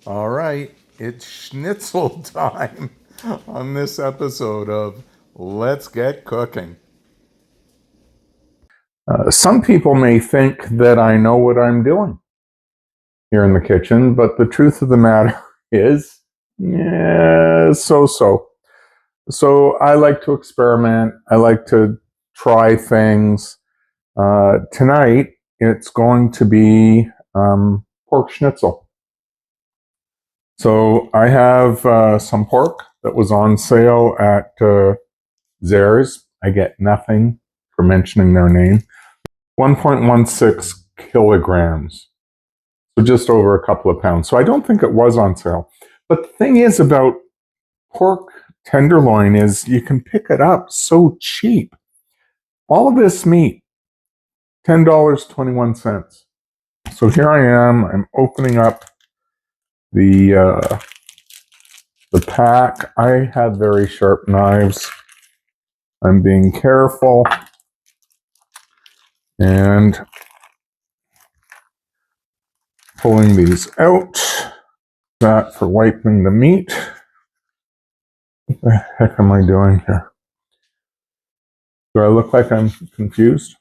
All right, it's Schnitzel time on this episode of Let's Get Cooking. Some people may think that I know what I'm doing here in the kitchen, but the truth of the matter is, so. So I like to experiment. I like to try things. Tonight, it's going to be pork schnitzel. So I have some pork that was on sale at Zehrs. I get nothing for mentioning their name. 1.16 kilograms. So just over a couple of pounds. So I don't think it was on sale. But the thing is about pork tenderloin is you can pick it up so cheap. All of this meat, $10.21. So here I am. I'm opening up the pack. I have very sharp knives. I'm being careful and pulling these out. That for wiping the meat. What the heck am I doing here? Do I look like I'm confused?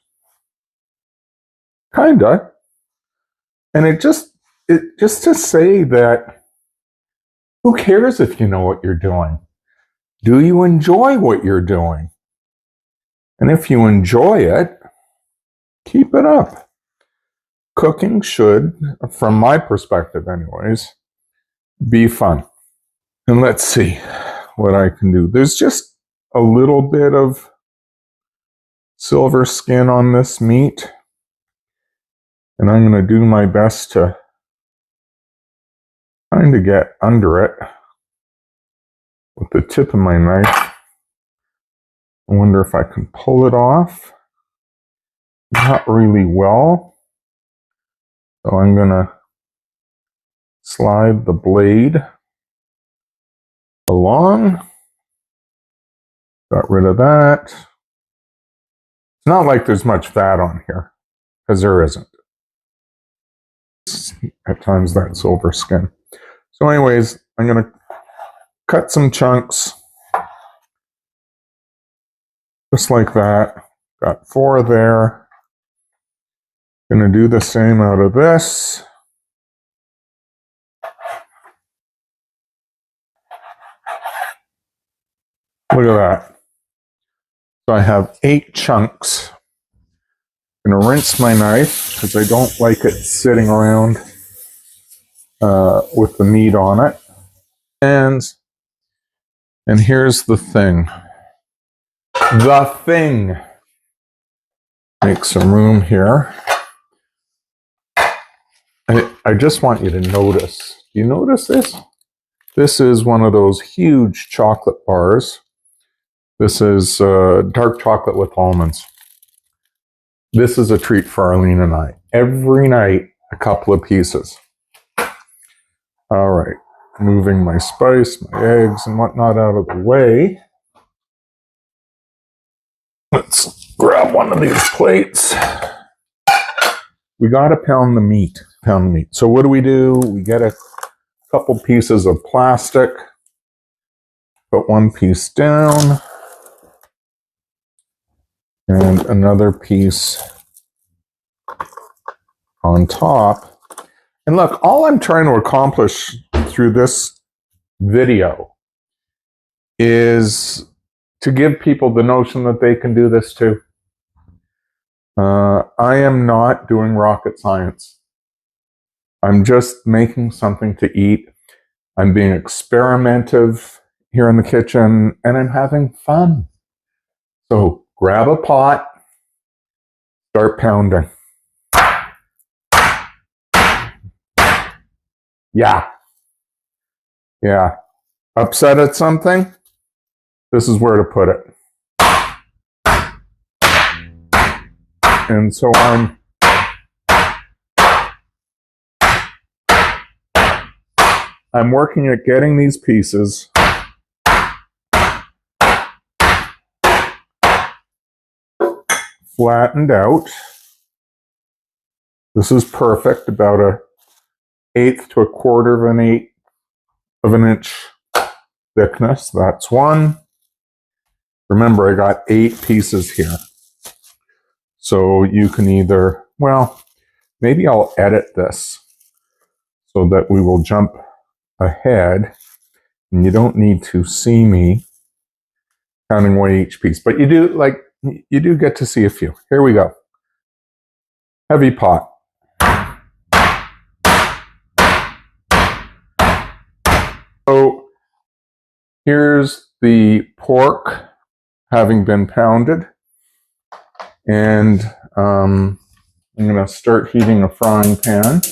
Kinda. And it just to say that who cares if you know what you're doing? Do you enjoy what you're doing? And if you enjoy it, keep it up. Cooking should, from my perspective anyways, be fun. And let's see what I can do. There's just a little bit of silver skin on this meat. And I'm going to do my best to kind of get under it with the tip of my knife. I wonder if I can pull it off. Not really well. So I'm going to slide the blade along. Got rid of that. It's not like there's much fat on here, because there isn't. At times that silver skin. So anyways, I'm going to cut some chunks. Just like that. Got 4 there. Going to do the same out of this. Look at that. So I have 8 chunks. I'm going to rinse my knife because I don't like it sitting around with the meat on it. And here's the thing. The thing. Make some room here. I just want you to notice. Do you notice this? This is one of those huge chocolate bars. This is dark chocolate with almonds. This is a treat for Arlene and I. Every night, a couple of pieces. All right. Moving my spice, my eggs, and whatnot out of the way. Let's grab one of these plates. We got to pound the meat. So what do? We get a couple pieces of plastic. Put one piece down. And another piece on top. And look, all I'm trying to accomplish through this video is to give people the notion that they can do this too. I am not doing rocket science. I'm just making something to eat. I'm being experimentative here in the kitchen, and I'm having fun. So grab a pot, start pounding. Yeah. Upset at something? This is where to put it. And so I'm working at getting these pieces flattened out. This is perfect, about 1/8 to 1/4 of an of an inch thickness. That's one. Remember, I got 8 pieces here. So you can either, well, maybe I'll edit this so that we will jump ahead and you don't need to see me counting away each piece. But you do get to see a few. Here we go. Heavy pot. So here's the pork having been pounded. And I'm going to start heating a frying pan.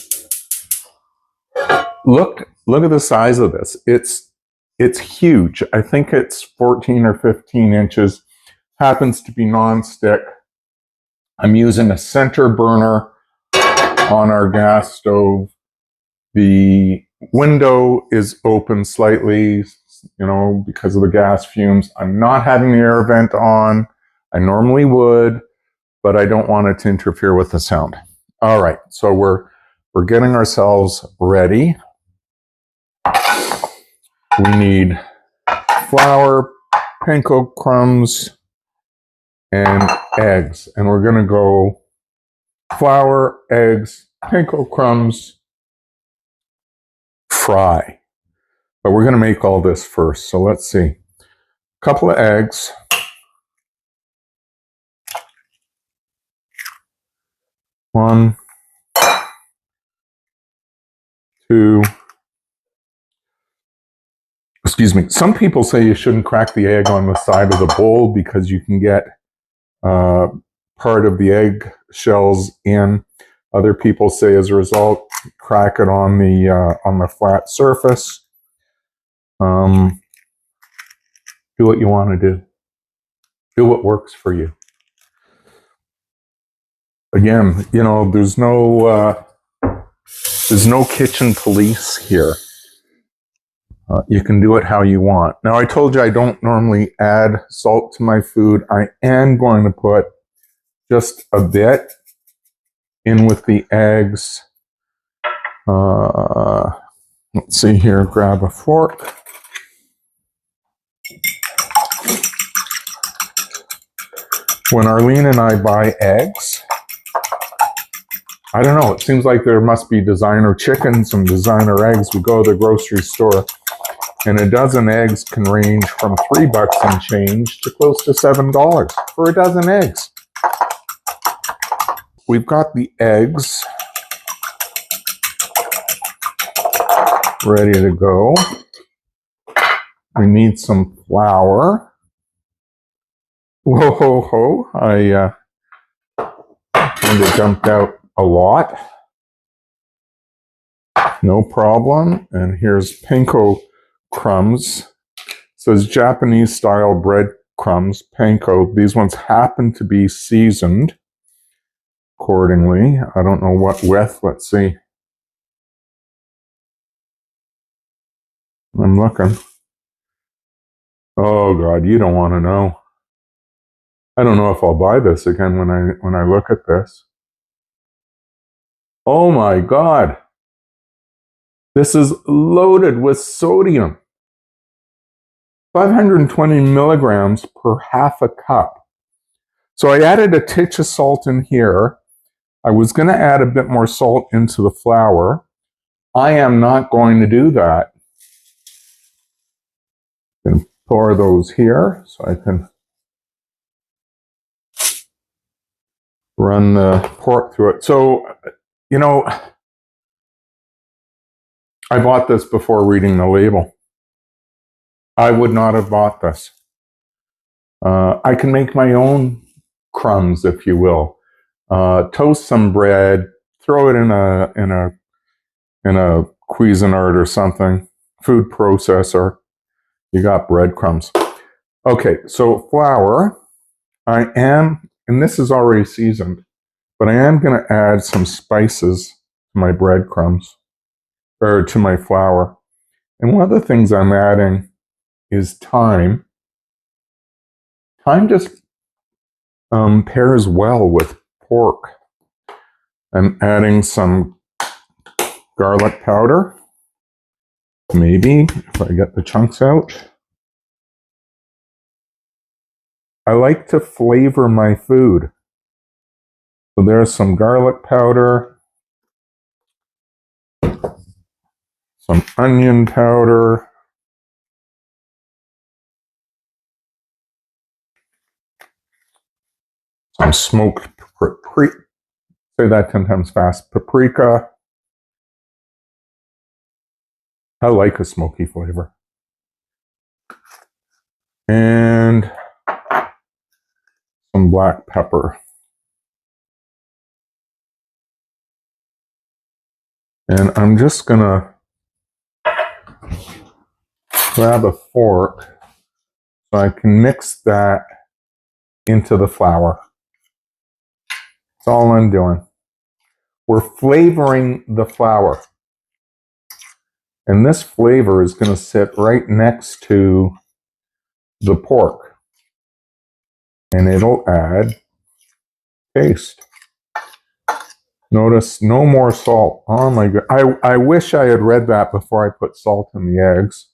Look at the size of this. It's huge. I think it's 14 or 15 inches. Happens to be non-stick. I'm using a center burner on our gas stove. The window is open slightly, because of the gas fumes. I'm not having the air vent on. I normally would, but I don't want it to interfere with the sound. All right, so we're getting ourselves ready. We need flour, panko crumbs, and eggs. And we're going to go flour, eggs, panko crumbs, fry. But we're going to make all this first. So let's see. A couple of eggs. One, two. Excuse me. Some people say you shouldn't crack the egg on the side of the bowl because you can get part of the egg shells in. Other people say, as a result, crack it on the flat surface. Do what you want to do. Do what works for you. Again, there's no kitchen police here. You can do it how you want. Now, I told you I don't normally add salt to my food. I am going to put just a bit in with the eggs. Let's see here, grab a fork. When Arlene and I buy eggs, I don't know, it seems like there must be designer chickens and designer eggs. We go to the grocery store, and a dozen eggs can range from $3 and change to close to $7 for a dozen eggs. We've got the eggs ready to go. We need some flour. Whoa, ho, ho. I kind of jumped out a lot. No problem. And here's panko crumbs. It says Japanese style bread crumbs, panko. These ones happen to be seasoned accordingly. I don't know what with. Let's see. I'm looking. Oh God, you don't want to know. I don't know if I'll buy this again when I look at this. Oh my God. This is loaded with sodium. 520 milligrams per half a cup. So I added a titch of salt in here. I was going to add a bit more salt into the flour. I am not going to do that. I'm going to pour those here so I can run the pork through it. So, I bought this before reading the label. I would not have bought this. I can make my own crumbs, if you will. Toast some bread, throw it in a Cuisinart or something, food processor. You got breadcrumbs. Okay, so flour. And this is already seasoned, but I am going to add some spices to my breadcrumbs, or to my flour. And one of the things I'm adding is thyme. Thyme just pairs well with pork. I'm adding some garlic powder. Maybe if I get the chunks out. I like to flavor my food. So there's some garlic powder, some onion powder, some smoked paprika. Say that 10 times fast. Paprika. I like a smoky flavor. And some black pepper. And I'm just gonna grab a fork so I can mix that into the flour. That's all I'm doing. We're flavoring the flour. And this flavor is going to sit right next to the pork. And it'll add taste. Notice no more salt. Oh my God. I wish I had read that before I put salt in the eggs.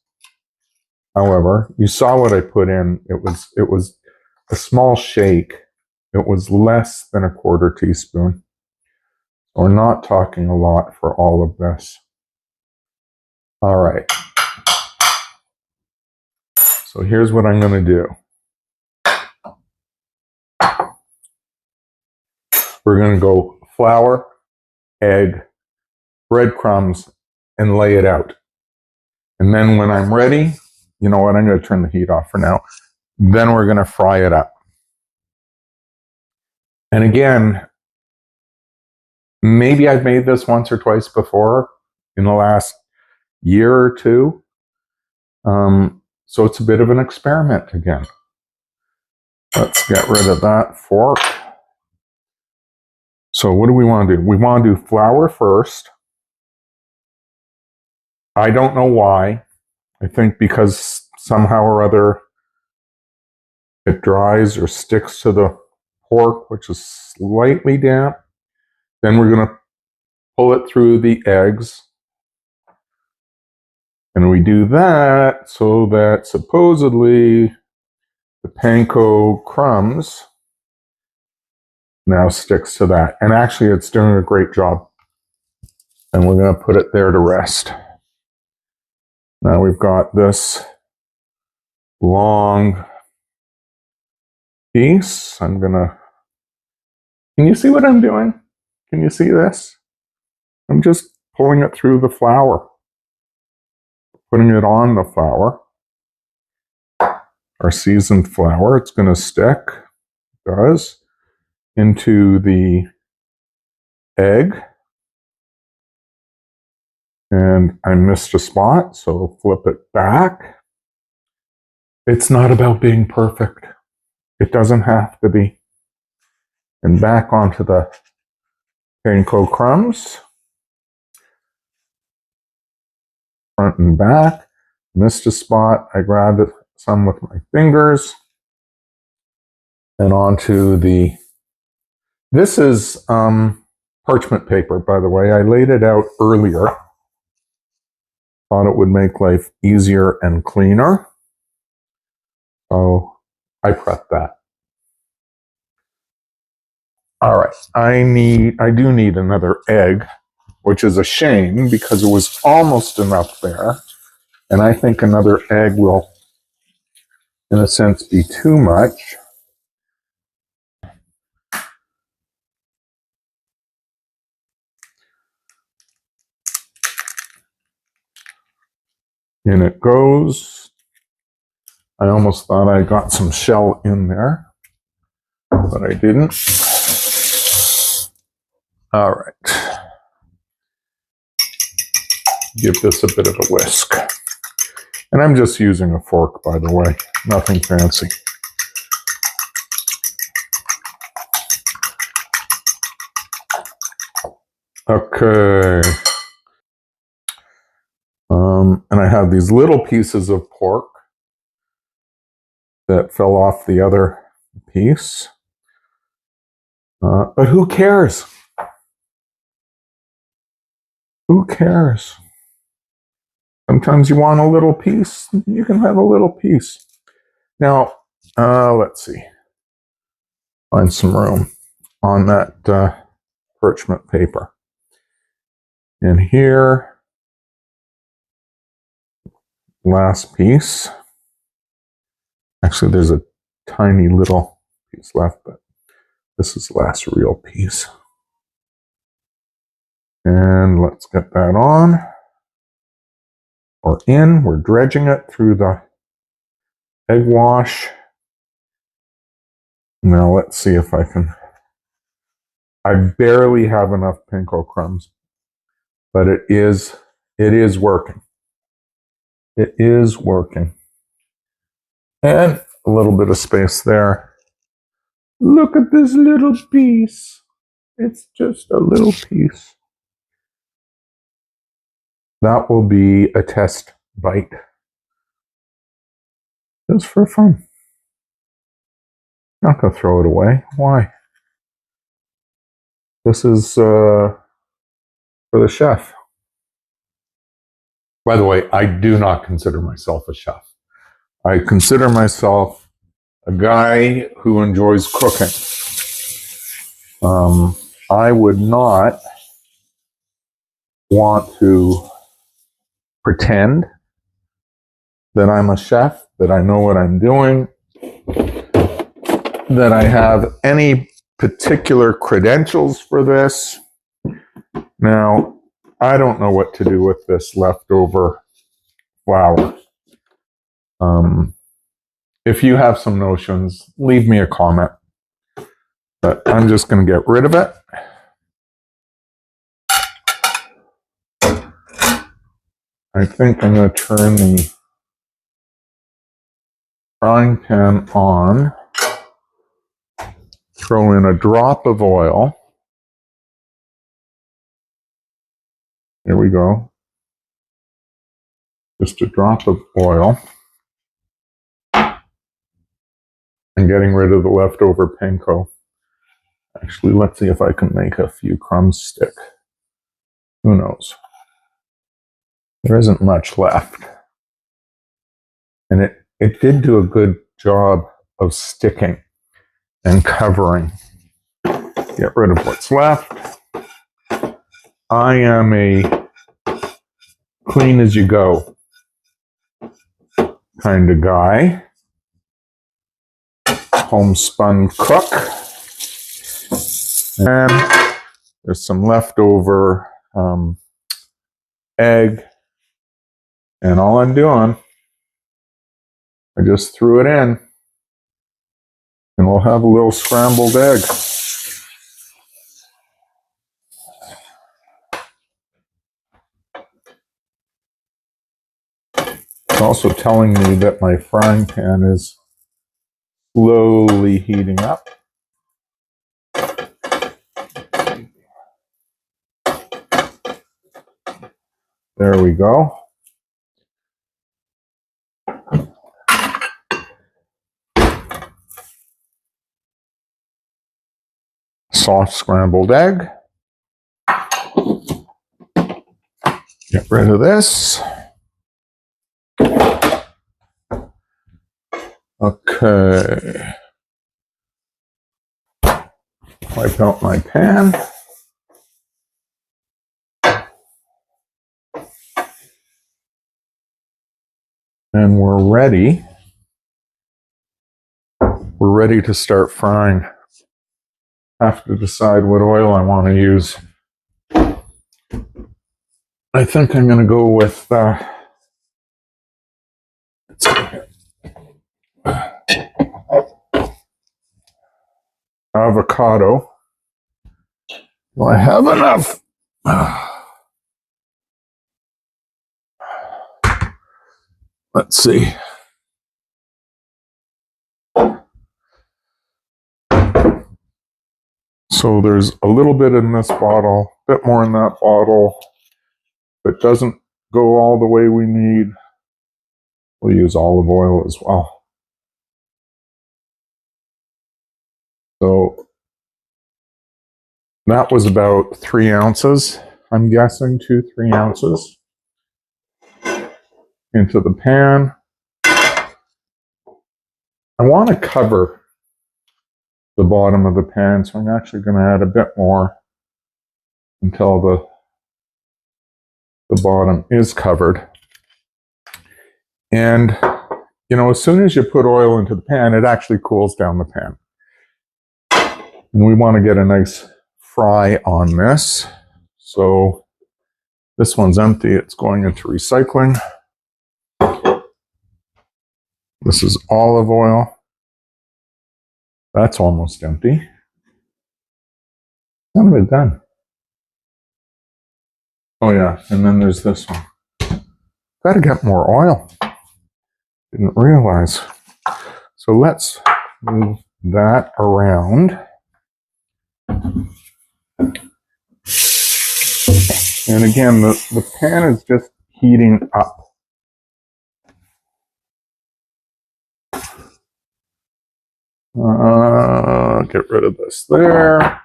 However, you saw what I put in. It was a small shake. It was less than a quarter teaspoon. We're not talking a lot for all of this. All right. So here's what I'm going to do. We're going to go flour, egg, breadcrumbs, and lay it out. And then when I'm ready, you know what, I'm going to turn the heat off for now. Then we're going to fry it up. And again, maybe I've made this once or twice before in the last year or two. So it's a bit of an experiment again. Let's get rid of that fork. So what do we want to do? We want to do flour first. I don't know why. I think because somehow or other it dries or sticks to the pork, which is slightly damp. Then we're going to pull it through the eggs. And we do that so that supposedly the panko crumbs now sticks to that. And actually it's doing a great job. And we're going to put it there to rest. Now we've got this long piece. Can you see what I'm doing? Can you see this? I'm just pulling it through the flour, putting it on the flour, our seasoned flour. It's going to stick, it does, into the egg. And I missed a spot, so flip it back. It's not about being perfect. It doesn't have to be. And back onto the panko crumbs. Front and back. Missed a spot. I grabbed some with my fingers. And onto the... This is parchment paper, by the way. I laid it out earlier. Thought it would make life easier and cleaner. So I prepped that. All right, I do need another egg, which is a shame because it was almost enough there. And I think another egg will, in a sense, be too much. In it goes. I almost thought I got some shell in there, but I didn't. All right. Give this a bit of a whisk. And I'm just using a fork, by the way. Nothing fancy. Okay. And I have these little pieces of pork that fell off the other piece. But who cares? Who cares? Sometimes you want a little piece, you can have a little piece. Now, let's see. Find some room on that parchment paper. And here, last piece. Actually, there's a tiny little piece left, but this is the last real piece. And let's get that on. Or in. We're dredging it through the egg wash. Now let's see if I can. I barely have enough panko crumbs, but it is working. It is working. And a little bit of space there. Look at this little piece. It's just a little piece. That will be a test bite. Just for fun. Not going to throw it away. Why? This is for the chef. By the way, I do not consider myself a chef. I consider myself a guy who enjoys cooking. I would not want to pretend that I'm a chef, that I know what I'm doing, that I have any particular credentials for this. Now, I don't know what to do with this leftover flour. If you have some notions, leave me a comment. But I'm just going to get rid of it. I think I'm going to turn the frying pan on, throw in a drop of oil. Here we go. Just a drop of oil. And getting rid of the leftover panko. Actually, let's see if I can make a few crumbs stick. Who knows? There isn't much left. And it did do a good job of sticking and covering. Get rid of what's left. I am a clean as you go kind of guy. Homespun cook. And there's some leftover egg. And all I'm doing, I just threw it in. And we'll have a little scrambled egg. It's also telling me that my frying pan is slowly heating up. There we go. Soft scrambled egg. Get rid of this. Okay. Wipe out my pan. And we're ready. We're ready to start frying. I have to decide what oil I want to use. I think I'm going to go with let's see here. Avocado. Do I have enough? Let's see. So there's a little bit in this bottle, a bit more in that bottle. If it doesn't go all the way we need, we'll use olive oil as well. So that was about 3 ounces. I'm guessing 2-3 ounces. into the pan. I want to cover the bottom of the pan, so I'm actually going to add a bit more until the bottom is covered. And, you know, as soon as you put oil into the pan, it actually cools down the pan. And we want to get a nice fry on this. So this one's empty. It's going into recycling. This is olive oil. That's almost empty. None of it done. Oh yeah, and then there's this one. Gotta get more oil. Didn't realize. So let's move that around. And again, the pan is just heating up. Get rid of this there.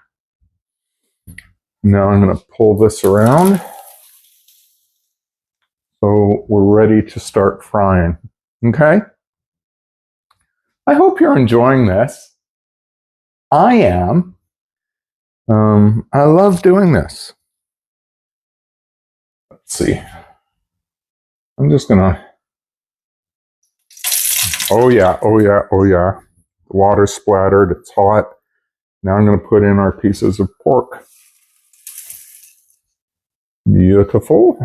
Now I'm going to pull this around. So we're ready to start frying. Okay? I hope you're enjoying this. I am. I love doing this. Let's see. I'm just going to... Oh yeah, oh yeah, oh yeah. The water's splattered. It's hot. Now I'm going to put in our pieces of pork. Beautiful.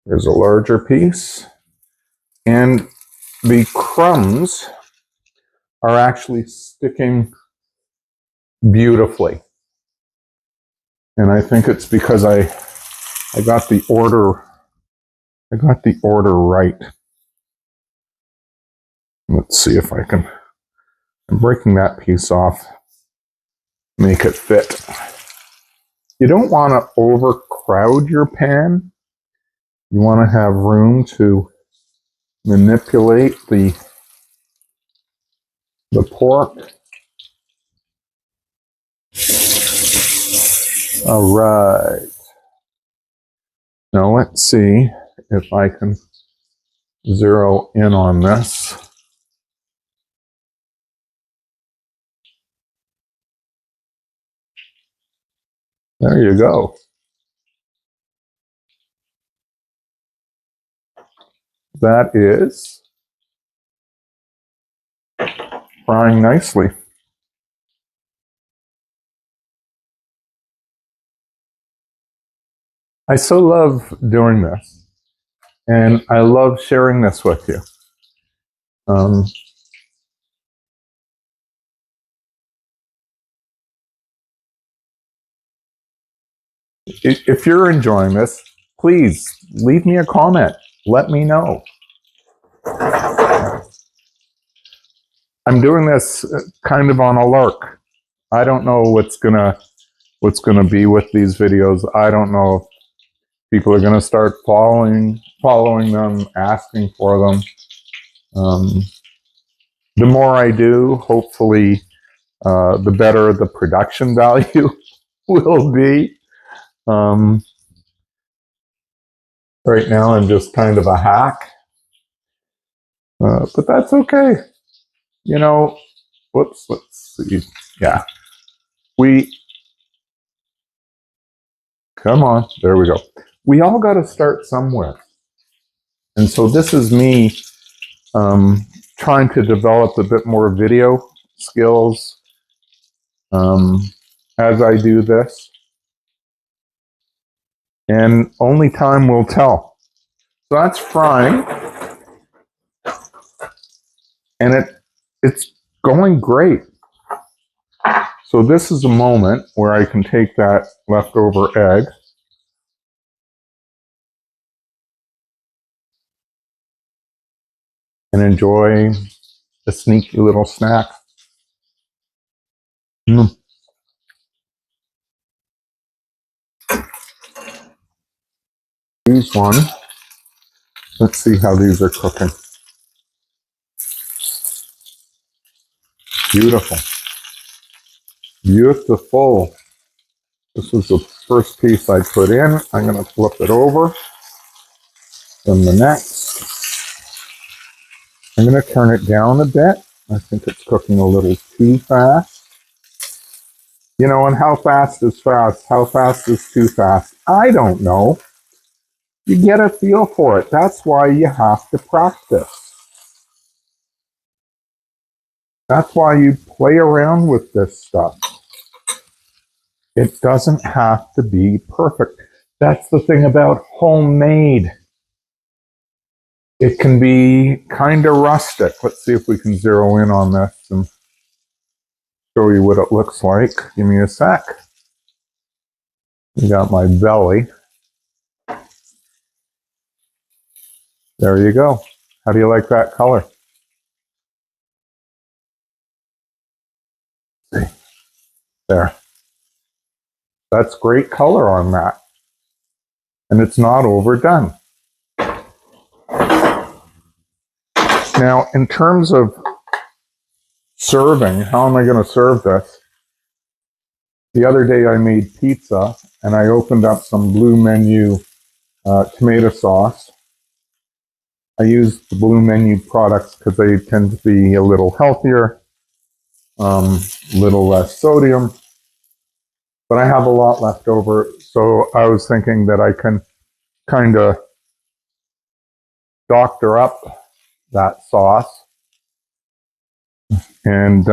There's a larger piece. And the crumbs are actually sticking beautifully. And I think it's because I got the order right. Let's see if I can. I'm breaking that piece off. Make it fit. You don't want to overcrowd your pan. You want to have room to manipulate the pork. All right. Now let's see if I can zero in on this. There you go. That is frying nicely. I so love doing this, and I love sharing this with you. If you're enjoying this, please leave me a comment. Let me know. I'm doing this kind of on a lark. I don't know what's gonna be with these videos. I don't know if people are gonna start following them, asking for them. The more I do, hopefully, the better the production value will be. Right now, I'm just kind of a hack, but that's okay. You know, whoops, let's see. Yeah, come on, there we go. We all got to start somewhere. And so this is me trying to develop a bit more video skills as I do this. And only time will tell. So that's frying. And it's going great. So this is a moment where I can take that leftover egg and enjoy a sneaky little snack. These one. Let's see how these are cooking. Beautiful. Beautiful. This is the first piece I put in. I'm going to flip it over. Then the next. I'm going to turn it down a bit. I think it's cooking a little too fast. You know, and how fast is fast? How fast is too fast? I don't know. You get a feel for it. That's why you have to practice. That's why you play around with this stuff. It doesn't have to be perfect. That's the thing about homemade. It can be kind of rustic. Let's see if we can zero in on this and show you what it looks like. Give me a sec. You got my belly. There you go. How do you like that color? See, there. That's great color on that. And it's not overdone. Now, in terms of serving, how am I going to serve this? The other day I made pizza and I opened up some Blue Menu tomato sauce. I use the Blue Menu products because they tend to be a little healthier, little less sodium, but I have a lot left over, so I was thinking that I can kind of doctor up that sauce and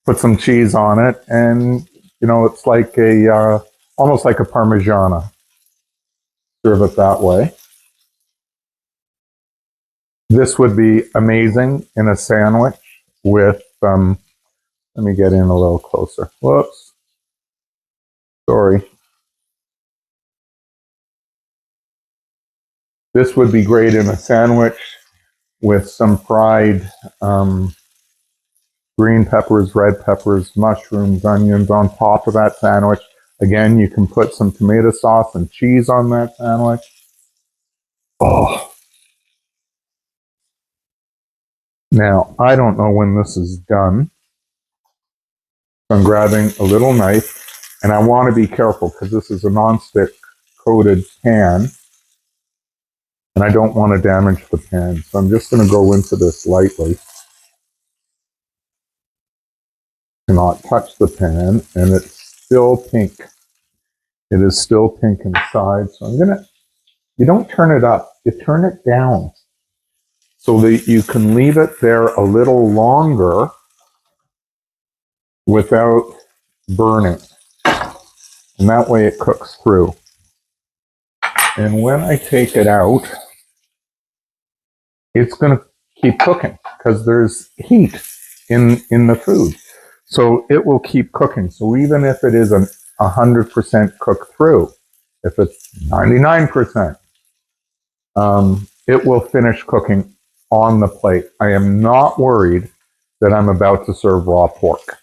put some cheese on it, and you know, it's like a almost like a Parmigiana. Serve it that way. This would be amazing in a sandwich with, let me get in a little closer. Whoops. Sorry. This would be great in a sandwich with some fried green peppers, red peppers, mushrooms, onions on top of that sandwich. Again, you can put some tomato sauce and cheese on that sandwich. Oh. Now, I don't know when this is done. I'm grabbing a little knife, and I want to be careful because this is a nonstick coated pan, and I don't want to damage the pan. So I'm just going to go into this lightly. Do not touch the pan, and it's still pink. It is still pink inside. So I'm going to, you don't turn it up, you turn it down so that you can leave it there a little longer without burning. And that way it cooks through. And when I take it out, it's going to keep cooking because there's heat in the food. So it will keep cooking. So even if it isn't 100% cooked through, if it's 99%, it will finish cooking on the plate. I am not worried that I'm about to serve raw pork,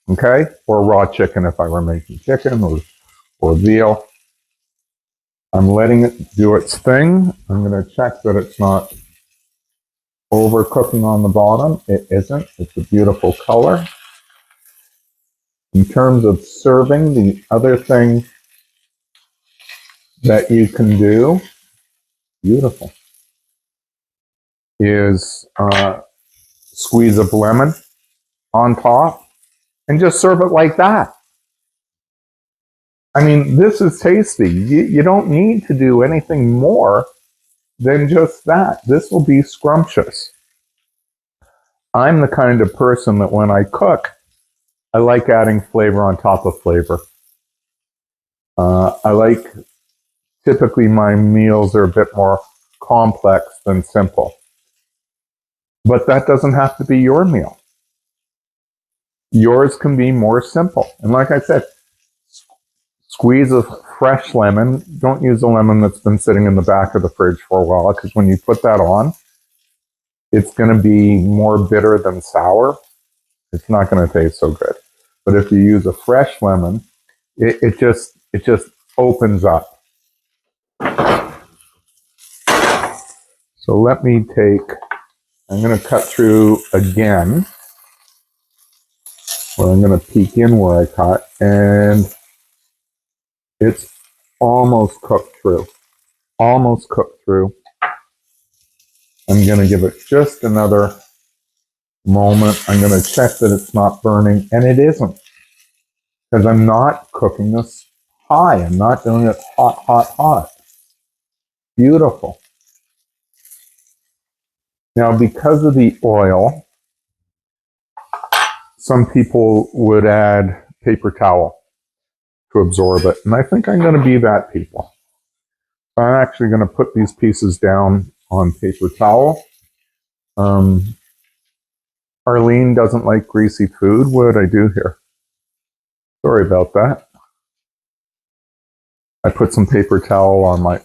okay? Or raw chicken if I were making chicken or veal. I'm letting it do its thing. I'm going to check that it's not overcooking on the bottom. It isn't. It's a beautiful color. In terms of serving, the other thing that you can do, beautiful, is squeeze of lemon on top and just serve it like that. I mean, this is tasty. You don't need to do anything more than just that. This will be scrumptious. I'm the kind of person that when I cook, I like adding flavor on top of flavor. I like, typically my meals are a bit more complex than simple. But that doesn't have to be your meal. Yours can be more simple. And like I said, squeeze a fresh lemon. Don't use a lemon that's been sitting in the back of the fridge for a while, because when you put that on, it's going to be more bitter than sour. It's not going to taste so good. But if you use a fresh lemon, it just opens up. So let me I'm going to cut through again. Well, I'm going to peek in where I cut, and it's almost cooked through. Almost cooked through. I'm going to give it just another moment. I'm going to check that it's not burning, and it isn't, because I'm not cooking this high. I'm not doing it hot, hot, hot. Beautiful. Now, because of the oil, some people would add paper towel to absorb it, and I think I'm going to be that people. I'm actually going to put these pieces down on paper towel. Arlene doesn't like greasy food. What did I do here? Sorry about that. I put some paper towel on my...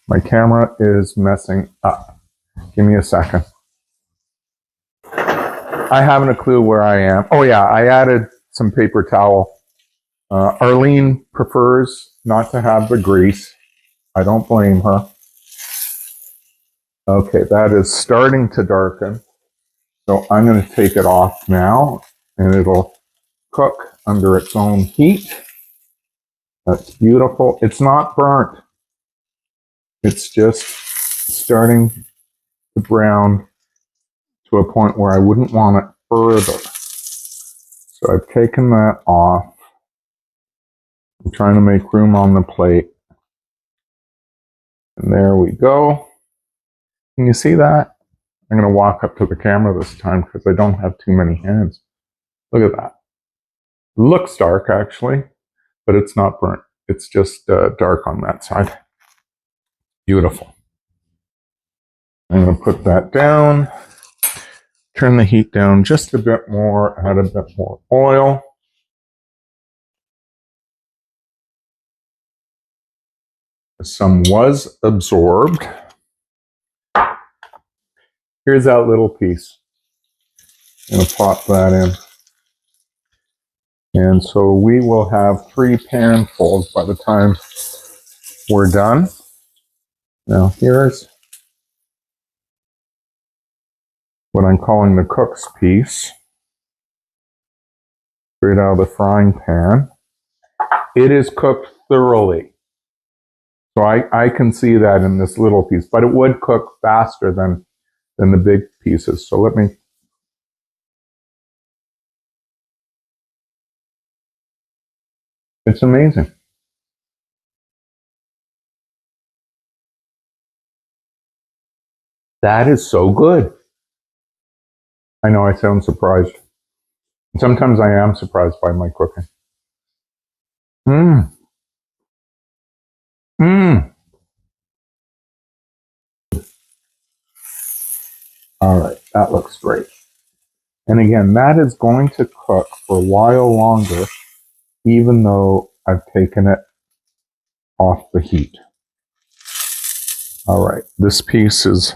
My camera is messing up. Give me a second. I haven't a clue where I am. Oh yeah, I added some paper towel. Arlene prefers not to have the grease. I don't blame her. Okay, that is starting to darken. So I'm going to take it off now, and it'll cook under its own heat. That's beautiful. It's not burnt. It's just starting to brown to a point where I wouldn't want it further. So I've taken that off. I'm trying to make room on the plate. And there we go. Can you see that? I'm going to walk up to the camera this time because I don't have too many hands. Look at that. Looks dark actually, but it's not burnt. It's just dark on that side. Beautiful. I'm going to put that down. Turn the heat down just a bit more, add a bit more oil. Some was absorbed. Here's that little piece. I'm going to pop that in. And so we will have 3 panfuls by the time we're done. Now here's what I'm calling the cook's piece. Straight out of the frying pan. It is cooked thoroughly. So I can see that in this little piece, but it would cook faster than the big pieces. So let me... It's amazing. That is so good. I know I sound surprised. Sometimes I am surprised by my cooking. All right, that looks great. And again, that is going to cook for a while longer, even though I've taken it off the heat. All right, this piece is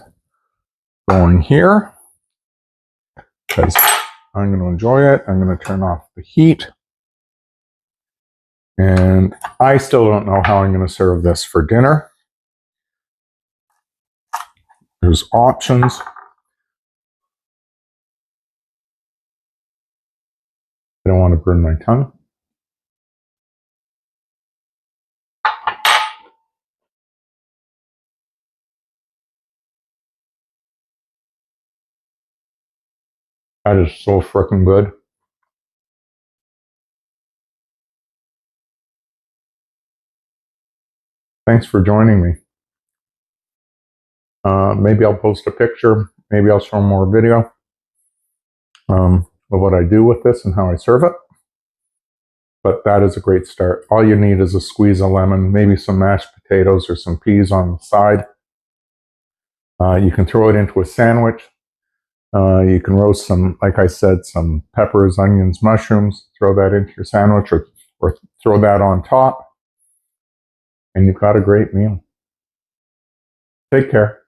going here because I'm going to enjoy it. I'm going to turn off the heat. And I still don't know how I'm going to serve this for dinner. There's options. I don't want to burn my tongue. That is so freaking good. Thanks for joining me. Maybe I'll post a picture. Maybe I'll show more video of what I do with this and how I serve it. But that is a great start. All you need is a squeeze of lemon, maybe some mashed potatoes or some peas on the side. You can throw it into a sandwich. You can roast some, like I said, some peppers, onions, mushrooms, throw that into your sandwich or throw that on top. And you've got a great meal. Take care.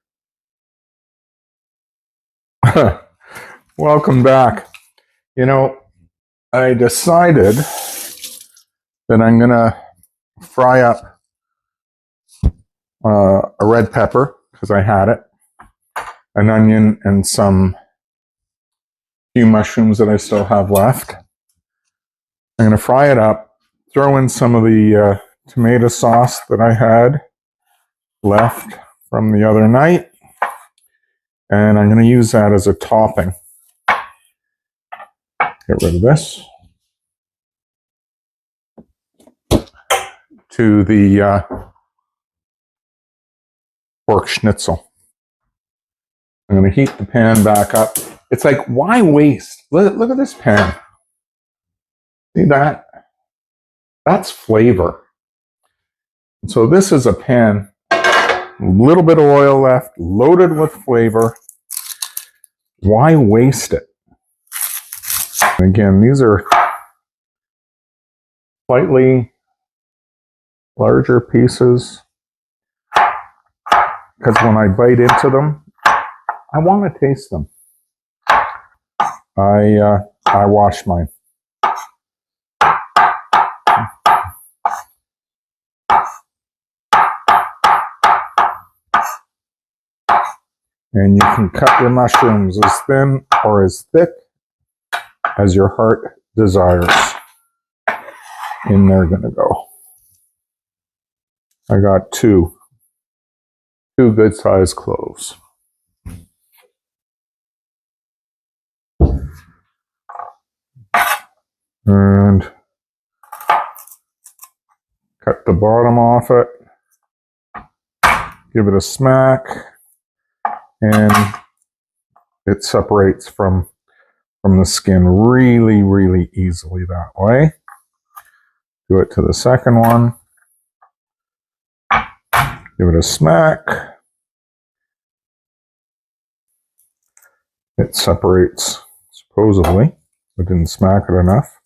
Welcome back. You know, I decided that I'm going to fry up a red pepper, because I had it, an onion, and some few mushrooms that I still have left. I'm going to fry it up, throw in some of the tomato sauce that I had left from the other night. And I'm going to use that as a topping. Get rid of this. To the pork schnitzel. I'm going to heat the pan back up. It's like, why waste? Look at this pan. See that? That's flavor. So this is a pan, a little bit of oil left, loaded with flavor. Why waste it? And again, these are slightly larger pieces because when I bite into them, I want to taste them. I wash mine. And you can cut your mushrooms as thin or as thick as your heart desires. In they're gonna go. I got two good sized cloves. And cut the bottom off it. Give it a smack. And it separates from the skin really, really easily that way. Do it to the second one. Give it a smack. It separates, supposedly. I didn't smack it enough.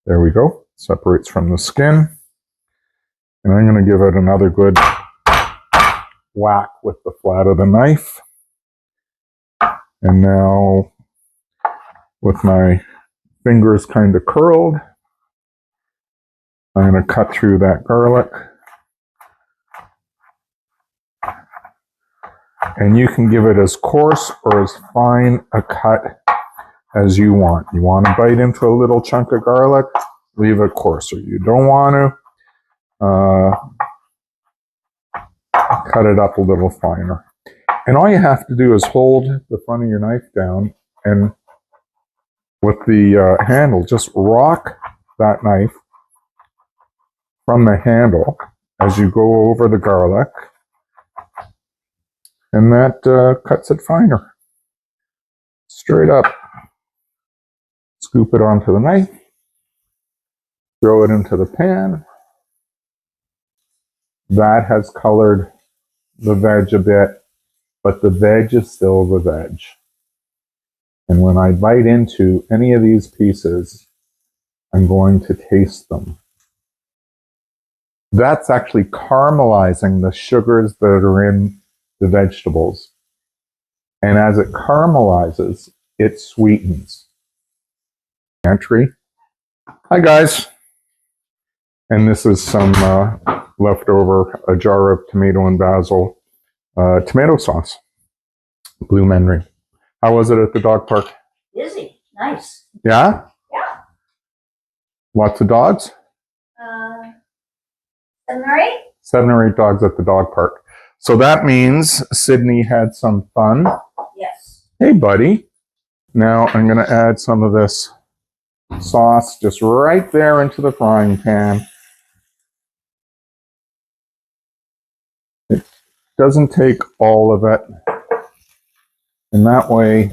There we go. Separates from the skin. And I'm going to give it another good whack with the flat of the knife. And now, with my fingers kind of curled, I'm going to cut through that garlic. And you can give it as coarse or as fine a cut as you want. You want to bite into a little chunk of garlic, leave it coarser. You don't want to cut it up a little finer. And all you have to do is hold the front of your knife down and with the handle, just rock that knife from the handle as you go over the garlic. And that cuts it finer. Straight up. Scoop it onto the knife. Throw it into the pan. That has colored the veg a bit, but the veg is still the veg. And when I bite into any of these pieces, I'm going to taste them. That's actually caramelizing the sugars that are in the vegetables. And as it caramelizes, it sweetens. Entry. Hi guys. And this is some leftover, a jar of tomato and basil tomato sauce. Blue Henry. How was it at the dog park? Busy. Nice. Yeah? Yeah. Lots of dogs? 7 or 8? 7 or 8 dogs at the dog park. So that means Sydney had some fun. Yes. Hey, buddy. Now I'm going to add some of this sauce just right there into the frying pan. It doesn't take all of it. And that way,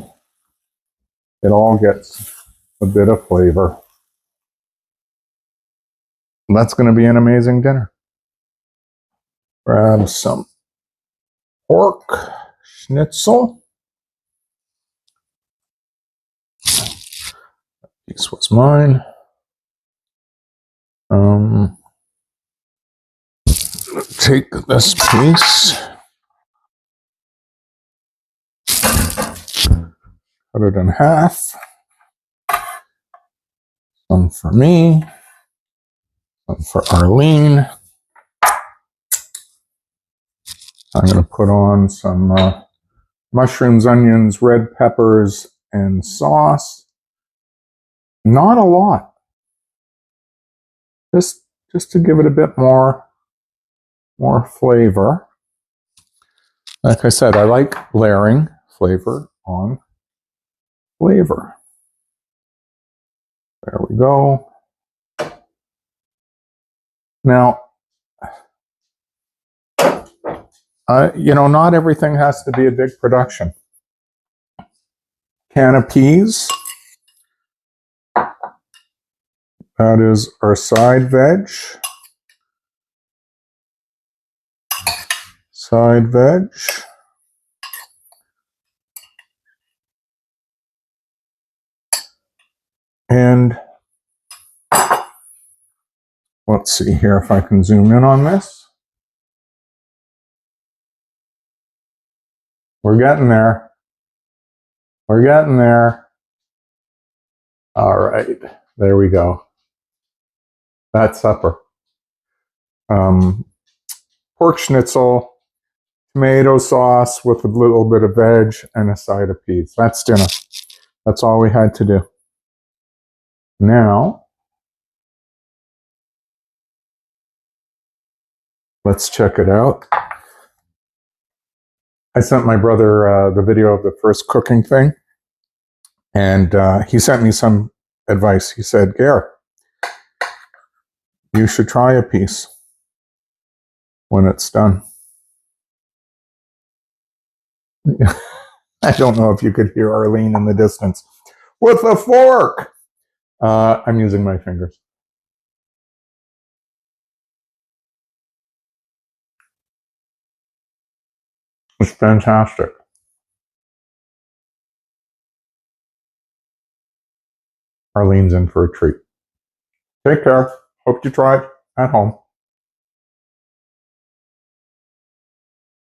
it all gets a bit of flavor. And that's going to be an amazing dinner. Grab some pork schnitzel. This was mine. Take this piece. Cut it in half. Some for me. Some for Arlene. I'm going to put on some mushrooms, onions, red peppers, and sauce. Not a lot. Just to give it a bit more flavor. Like I said, I like layering flavor on flavor. There we go. Now, not everything has to be a big production. Can of peas. That is our side veg. Side veg. And let's see here if I can zoom in on this. We're getting there. We're getting there. All right, there we go. That's supper. Pork schnitzel, tomato sauce with a little bit of veg and a side of peas. That's dinner. That's all we had to do. Now, let's check it out. I sent my brother the video of the first cooking thing, and he sent me some advice. He said, Gare, you should try a piece when it's done. I don't know if you could hear Arlene in the distance. With a fork! I'm using my fingers. It's fantastic. Arlene's in for a treat. Take care. Hope you try it at home.